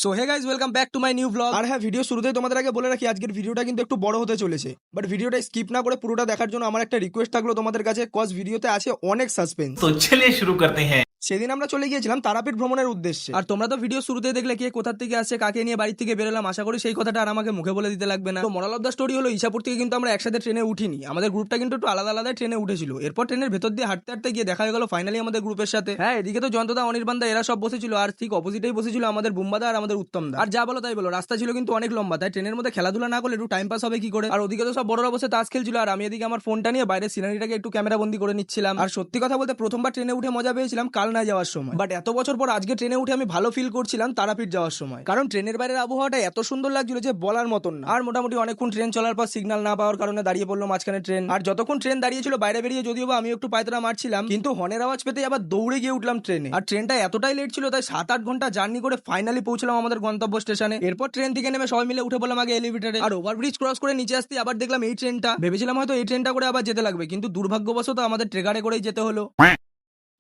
So hey guys welcome back to my new vlog. আর হ্যাঁ, video শুরুতেই তোমাদের আগে বলে রাখি আজকের ভিডিওটা কিন্তু একটু বড় হতে চলেছে, বাট ভিডিওটা স্কিপ না করে পুরোটা দেখার জন্য আমার একটা রিকোয়েস্ট থাকলো তোমাদের কাছে, কজ ভিডিওতে আছে অনেক সাসপেন্স। तो चलिए शुरू करते हैं। সেদিন আমরা চলে গিয়েছিলাম তারাপীঠ ভ্রমণের উদ্দেশ্যে, আর তোমরা তো ভিডিও শুরুতে দেখলে কে কোথা থেকে আসছে, কাকে নিয়ে বাড়ি থেকে বেরোলাম। আশা করি সেই কথাটা আর আমাকে মুখে বলে দিতে লাগবে না। তো মোরাল অফ দ্য স্টোরি হলো ইসাপুর থেকে কিন্তু আমরা একসাথে ট্রেনে উঠিনি, আমাদের গ্রুপটা কিন্তু একটু আলাদা আলাদা ট্রেনে উঠেছিল। এরপর ট্রেনের ভেতর দিয়ে হাঁটতে হাঁটতে গিয়ে দেখা হয়ে গেল ফাইনালি আমাদের গ্রুপের সাথে। হ্যাঁ, এদিকে তো জয়ন্তদা, অনির্বাণদা এরা সব বসেছিল, আর ঠিক অপোজিটেই বসেছিল আমাদের বুম্বাদা আর আমাদের উত্তমদা। আর যা বলো তাই বলো, রাস্তা ছিল কিন্তু অনেক লম্বা, তাই ট্রেনের মধ্যে খেলাধুলা না করলে একটু টাইম পাস হবে কি করে। আর ওদিকে তো সব বড়রা বসে তাস খেলছিল, আর আমি এদিকে আমার ফোনটা নিয়ে বাইরের সিনারিটাকে একটু ক্যামেরা বন্দি করে নিচ্ছিলাম। আর সত্যি কথা বলতে প্রথমবার ট্রেনে উঠে মজা পেয়েছিলাম কালনায় যাওয়ার সময়, বাট এত বছর পর আজকে ট্রেনে উঠে আমি ভালো ফিল করছিলাম তারাপীঠ যাওয়ার সময়, কারণ ট্রেনের বাইরের আবহাওয়াটা এত সুন্দর লাগছিল যে বলার মতন না। আর মোটামুটি অনেকক্ষণ ট্রেন চলার পর সিগন্যাল না পাওয়ার কারণে দাঁড়িয়ে পড়লো মাঝখানে ট্রেন। আর যতক্ষণ ট্রেন দাঁড়িয়েছিল বাইরে বেরিয়ে যদিও বা আমি একটু পায়তারা মারছিলাম, কিন্তু হর্নের আওয়াজ পেতে আবার দৌড়ে গিয়ে উঠলাম ট্রেনে। আর ট্রেনটা এতটাই লেট ছিল তাই 7-8 ঘন্টা জার্নি করে ফাইনালি পৌঁছলাম আমাদের গন্তব্য স্টেশনে। এরপর ট্রেন থেকে নেমে সবাই মিলে উঠে বললাম আগে এলিভেটরে, আর ওভারব্রিজ ক্রস করে নিচে আসতে আবার দেখলাম এই ট্রেনটা। ভেবেছিলাম হয়তো এই ট্রেনটা করে আবার যেতে লাগবে, কিন্তু দুর্ভাগ্যবশত আমাদের ট্রেকারে করেই যেতে হলো।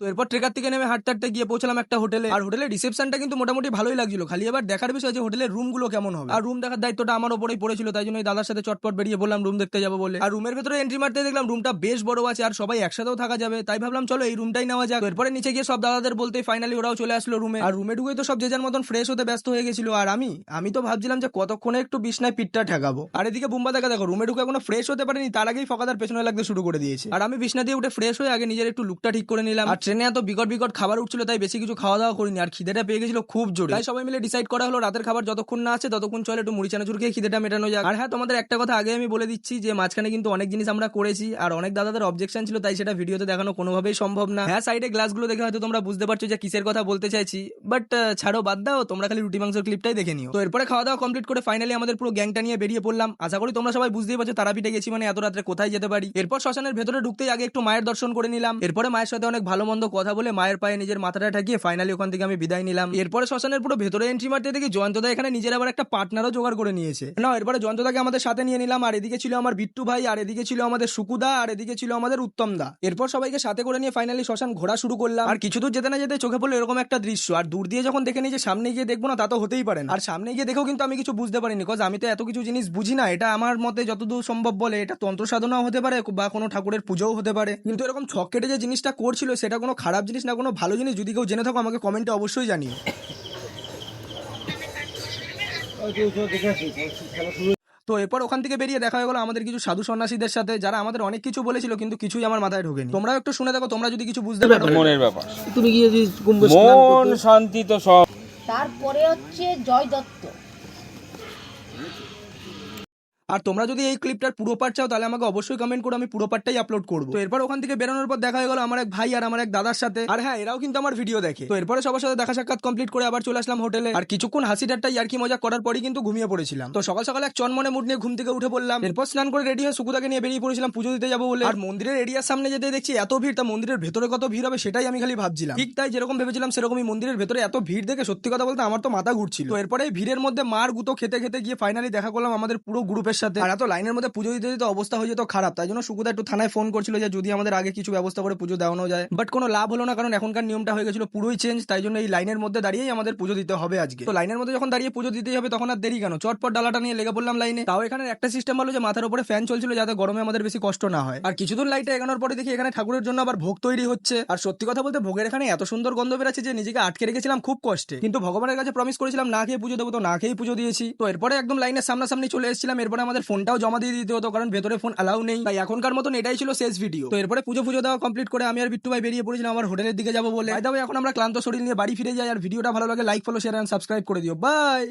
তো এরপর ট্রেকার থেকে নেমে হাঁটতে হাঁটতে গিয়ে পৌঁছলাম একটা হোটেলে, আর হোটেলের রিসেপশনটা কিন্তু মোটামুটি ভালোই লাগছিল। খালি এবার দেখার বিষয় যে হোটেলের রুমগুলো কেমন হবে, আর রুম দেখার দায়িত্বটা আমার উপরেই পড়েছিল, তাই জন্য দাদার সাথে চটপট বেরিয়ে বললাম রুম দেখতে যাবো বলে। আর রুমের ভেতরে এন্ট্রি মারতে দেখলাম রুমটা বেশ বড় আছে, আর সবাই একসাথেও থাকা যাবে, তাই ভাবলাম চলো এই রুমটাই নেওয়া যাক। এরপরে নিচে গিয়ে সব দাদাদের বলতে ফাইনালি ওরাও চলে আসলো রুমে। আর রুমে ঢুকে তো সব যে যার মতন ফ্রেশ হতে ব্যস্ত হয়ে গেছিল, আর আমি তো ভাবছিলাম যে কতক্ষণে একটু বিছনায় পিঠটা ঠেকাবো। আর এদিকে বুম্বা দেখো রুমে ঢুকে এখনো ফ্রেশ হতে পারেনি, তার আগেই ফকাদার পেছনে লাগতে শুরু করে দিয়েছে। আর আমি বিছনা দিয়ে উঠে ফ্রেশ হয়ে আগে নিজের একটু লুকটা ঠিক করে নিলাম। আর ট্রেনে এত বিকট বিকট খাবার উঠছিল তাই বেশি কিছু খাওয়া দাওয়া করিনি, আর খিদেটা পেয়ে গেছিল খুব জোরে, তাই সবাই মিলে ডিসাইড করা হলো রাতের খাবার যতক্ষণ না আছে ততক্ষণ চলে একটু মুড়ি চানাচুর খেয়ে খিদেটা মেটানো যাক। আর হ্যাঁ, তোমাদের একটা কথা আগে আমি বলে দিচ্ছি যে মাঝখানে কিন্তু অনেক জিনিস আমরা করেছি, আর অনেক দাদাদের অবজেকশন ছিল, তাই সেটা ভিডিওতে দেখানো কোনোভাবেই সম্ভব না। হ্যাঁ, সাইডে গ্লাসগুলো দেখে হয়তো তোমরা বুঝতে পারছো যে কিসের কথা বলতে চাইছি, বাট ছাড়ো, বাদ দাও, তোমরা খালি রুটি মাংসের ক্লিপটাই দেখে নিও। তো এরপরে খাওয়া দাওয়া কমপ্লিট করে ফাইনালি আমাদের পুরো গ্যাংটা নিয়ে বেরিয়ে পড়লাম। আশা করি তোমরা সবাই বুঝতেই পারছো তারাপীঠে গেছি মানে এত রাত্রে কোথায় যেতে পারি। এরপর শ্মশানের ভেতরে ঢুকতেই আগে একটু মায়ের দর্শন করে নিলাম, এরপরে মায়ের সাথে অনেক ভালো মন্দ কথা বলে মায়ের পায়ে নিজের মাথাটা ঠেকিয়ে ফাইনালি ওখান থেকে আমি বিদায় নিলাম। এরপরে শ্মশানের পুরো ভেতরে এন্ট্রি মারতে দেখি জয়ন্তদা এখানে নিজের আবার একটা পার্টনারও জোগাড় করে নিয়েছে। না, এরপরে জয়ন্তদাকে আমাদের সাথে নিয়ে নিলাম, আর এদিকে ছিল আমার বিট্টু ভাই, আর এদিকে ছিল আমাদের সুকুদা, আর এদিকে ছিল আমাদের উত্তমদা। এরপর সবাইকে সাথে করে নিয়ে ফাইনালি শ্মশান ঘোরা শুরু করলাম। আর কিছু দূর যেতে না যেতে চোখে পড়লো এরকম একটা দৃশ্য, আর দূর দিয়ে যখন দেখে নিই যে সামনে গিয়ে দেখবো না তা তো হতেই পারে না। আর সামনে গিয়ে দেখেও কিন্তু আমি কিছু বুঝতে পারিনি, কজ আমি তো এত কিছু জিনিস বুঝি না। এটা আমার মতে যতদূর সম্ভব বলে এটা তন্ত্র সাধনাও হতে পারে বা কোনো ঠাকুরের পুজোও হতে পারে, কিন্তু এরকম ছক কেটে যে জিনিসটা করছিল সেটা কোনো খারাপ জিনিস না কোনো ভালো জিনিস, যদি কেউ জেনে থাকো আমাকে কমেন্টে অবশ্যই জানিও। তো এরপর ওখান থেকে বেরিয়ে দেখা হয়ে গেল আমাদের কিছু সাধু সন্ন্যাসীদের সাথে, যারা আমাদের অনেক কিছু বলেছিল কিন্তু কিছুই আমার মাথায় ঢোকেনি। তোমরাও একটু শুনে দেখো, তোমরা যদি কিছু বুঝতে পারো। মনের ব্যাপার, তুমি গিয়ে মন শান্তি তো সব। তারপরে হচ্ছে জয় দত্ত। আর তোমরা যদি এই ক্লিপটার পুরো পার্ট চাও তাহলে আমাকে অবশ্যই কমেন্ট করো, আমি পুরো পার্টটাই আপলোড করবো। তো এরপর ওখান থেকে বেরোনোর পর দেখা হয়ে গেল আমার এক ভাই আর আমার এক দাদার সাথে, আর হ্যাঁ এরাও কিন্তু আমার ভিডিও দেখে। তো এরপরে সবার সাথে দেখা সাক্ষাৎ কমপ্লিট করে আবার চলে আসলাম হোটেলে, আর কিছুক্ষণ হাসি ঠাট্টা ইয়ার্কি মজা করার পরই কিন্তু ঘুমিয়ে পড়েছিলাম। তো সকাল সকাল এক চনমনে মুড নিয়ে ঘুম থেকে উঠে পড়লাম, এরপর স্নান করে রেডি হয়ে সুকুদাকে নিয়ে বেরিয়ে পড়েছিলাম পুজো দিতে যাবো বলে। আর মন্দিরের এরিয়ার সামনে যেতে দেখছি এত ভিড়, তা মন্দিরের ভেতরে কত ভিড় হবে সেটাই আমি খালি ভাবছিলাম। ঠিক তাই, যেরকম ভেবেছিলাম সেরকমই মন্দিরের ভেতরে এত ভিড় দেখে সত্যি কথা বলতে আমার তো মাথা ঘুরছিল। তো এরপরে ভিড়ের মধ্যে মার গুতো খেতে খেতে গিয়ে ফাইনালি দেখা করলাম আমাদের পুরো গ্রুপের সাথে। আর এত লাইনের মধ্যে পুজো দিতে দিতে অবস্থা হয়ে যেত খারাপ, তাই জন্য সুকুদা একটু থানায় ফোন করছিল যে যদি আমাদের আগে কিছু ব্যবস্থা করে পুজো দেওয়ানো যায়, বাট কোনো লাভ হলো না, কারণ এখনকার নিয়মটা হয়ে গেছিল পুরোই চেঞ্জ, তাই জন্য এই লাইনের মধ্যে দাঁড়িয়েই আমাদের পুজো দিতে হবে আজকে। তো লাইনের মধ্যে যখন দাঁড়িয়ে পুজো দিতেই হবে তখন আর দেরি কেন, চটপট ডালাটা নিয়ে লেগে পড়লাম লাইনে। তাও এখানে একটা সিস্টেম হলো যে মাথার উপরে ফ্যান চলছিল যাতে গরমে আমাদের বেশি কষ্ট না হয়। আর কিছুদূর লাইটে এগানোর পরে দেখি এখানে ঠাকুরের জন্য আবার ভোগ তৈরি হচ্ছে, আর সত্যি কথা বলতে ভোগের এখানে এত সুন্দর গন্ধ বেরাচ্ছে যে নিজেকে আটকে রেখেছিলাম খুব কষ্টে, কিন্তু ভগবানের কাছে প্রমিস করেছিলাম না খেয়ে পুজো দেবো, তো না খেয়েই পুজো দিয়েছি। তো এরপরে একদম লাইনের সামনাসামনি চলে এসেছিলাম, এরপরে আমাদের ফোনটাও জমা দিয়ে দিতে হতো কারণ ভেতরে ফোন অ্যালাউ নেই, তাই এখনকার মতন এটাই ছিল শেষ ভিডিও। তো এরপরে পুজো দেওয়া কমপ্লিট করে আমি আর বিট্টু ভাই বেরিয়ে পড়েছিলাম আমার হোটেলের দিকে যাবো বলে। এখন আমরা ক্লান্ত শরীর নিয়ে বাড়ি ফিরে যাই, আর ভিডিওটা ভালো লাগে like follow share and subscribe করে দিও। বাই।